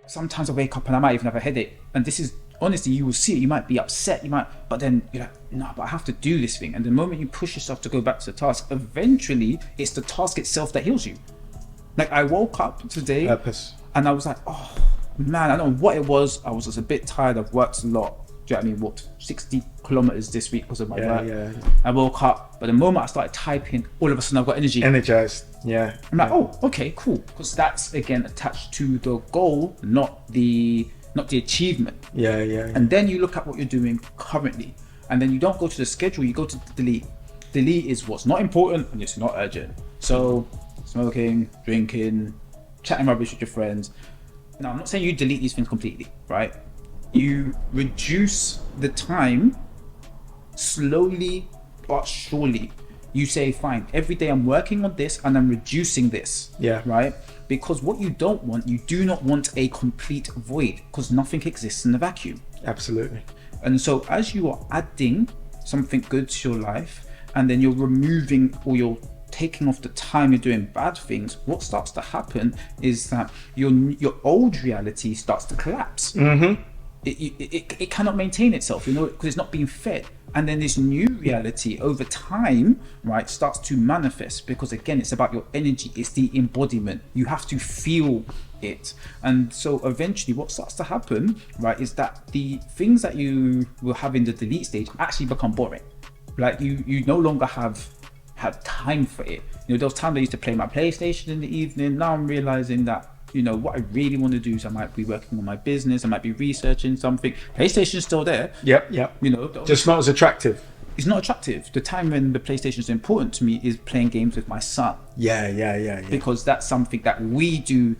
sometimes I wake up and I might even have a headache. And this is, honestly, you will see it. You might be upset, but then you're like, no, but I have to do this thing. And the moment you push yourself to go back to the task, eventually it's the task itself that heals you. Like, I woke up today and I was like, oh man, I don't know what it was. I was just a bit tired. I've worked a lot. Do you know what I mean? Walked 60 kilometers this week because of my work. Yeah. I woke up, but the moment I started typing, all of a sudden I've got energy. Energized. Yeah. I'm like, oh, okay, cool. Because that's again attached to the goal, not the achievement. Yeah. And then you look at what you're doing currently, and then you don't go to the schedule, you go to delete. Delete is what's not important and it's not urgent. So smoking, drinking, chatting rubbish with your friends. Now, I'm not saying you delete these things completely, right? You reduce the time slowly but surely. You say, fine, every day I'm working on this and I'm reducing this. Yeah. Right? Because what you don't want, you do not want a complete void, because nothing exists in a vacuum. Absolutely. And so as you are adding something good to your life, and then you're removing, or you're taking off the time you're doing bad things, what starts to happen is that your old reality starts to collapse. Mm-hmm. It cannot maintain itself, because it's not being fed. And then this new reality over time, right, starts to manifest, because again, it's about your energy. It's the embodiment. You have to feel it. And so eventually what starts to happen, right, is that the things that you will have in the delete stage actually become boring. Like you no longer have time for it. Those times I used to play my PlayStation in the evening. Now I'm realizing that what I really want to do is I might be working on my business, I might be researching something. PlayStation's still there. Yep. Just not as attractive. It's not attractive. The time when the PlayStation is important to me is playing games with my son. Yeah. Because that's something that we do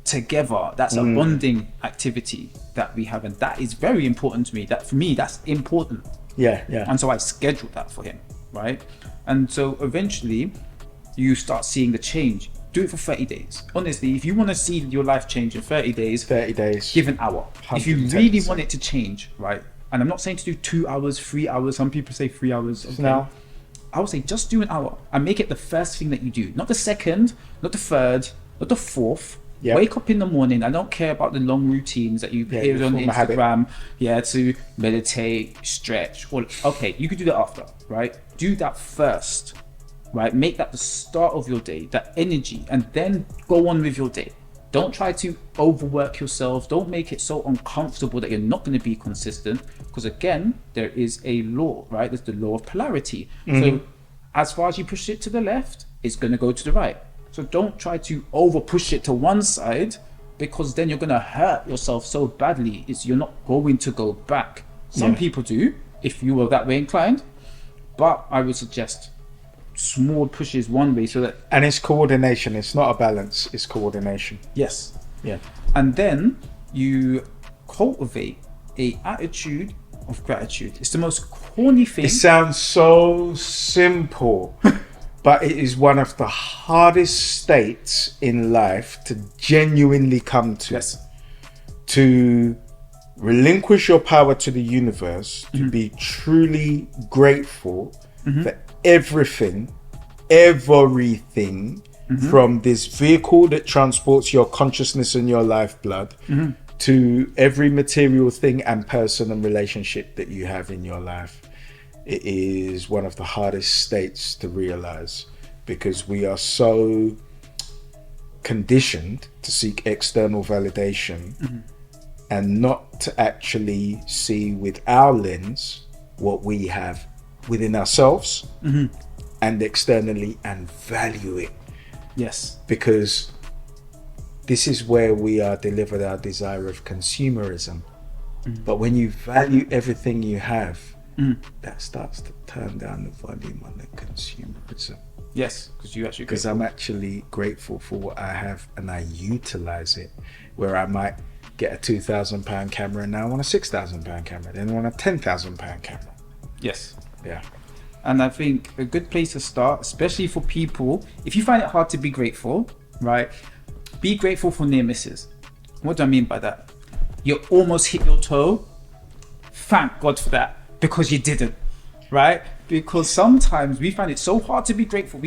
together. That's a bonding activity that we have, and that is very important to me. That for me, that's important. Yeah. And so I scheduled that for him, right? And so eventually you start seeing the change. Do it for 30 days. Honestly, if you want to see your life change in 30 days, give an hour. 110%. If you really want it to change, right? And I'm not saying to do 2 hours, 3 hours. Some people say 3 hours. Okay. No. I would say just do an hour and make it the first thing that you do. Not the second, not the third, not the fourth. Yep. Wake up in the morning. I don't care about the long routines that you hear on Instagram. To meditate, stretch. Okay, you could do that after, right? Do that first. Right, make that the start of your day, that energy, and then go on with your day. Don't try to overwork yourself. Don't make it so uncomfortable that you're not going to be consistent, because again, there is a law, right? There's the law of polarity. So as far as you push it to the left, it's going to go to the right. So don't try to over push it to one side, because then you're going to hurt yourself so badly. You're not going to go back. Some people do, if you were that way inclined, but I would suggest small pushes one way, so that, and it's coordination. It's not a balance, it's coordination. Yes. And then you cultivate a attitude of gratitude. It's the most corny thing. It sounds so simple but it is one of the hardest states in life to genuinely come to. Yes. To relinquish your power to the universe, to be truly grateful for everything from this vehicle that transports your consciousness and your lifeblood to every material thing and person and relationship that you have in your life. It is one of the hardest states to realize, because we are so conditioned to seek external validation and not to actually see with our lens what we have within ourselves and externally, and value it. Yes. Because this is where we are delivered our desire of consumerism. But when you value everything you have, that starts to turn down the volume on the consumerism. Yes, because I'm actually grateful for what I have, and I utilize it. Where I might get a £2,000 camera, and now I want a £6,000 camera, then I want a £10,000 camera. Yes. Yeah. And I think a good place to start, especially for people, if you find it hard to be grateful, right? Be grateful for near misses. What do I mean by that? You almost hit your toe. Thank God for that, because you didn't, right? Because sometimes we find it so hard to be grateful.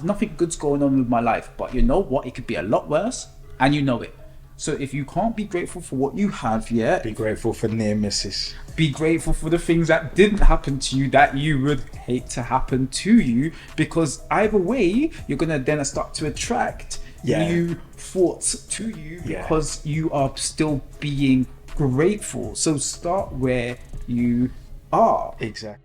Nothing good's going on with my life, but you know what? It could be a lot worse, and you know it. So if you can't be grateful for what you have yet, be grateful for near misses. Be grateful for the things that didn't happen to you that you would hate to happen to you, because either way, you're gonna then start to attract new thoughts to you because you are still being grateful. So start where you are. Exactly.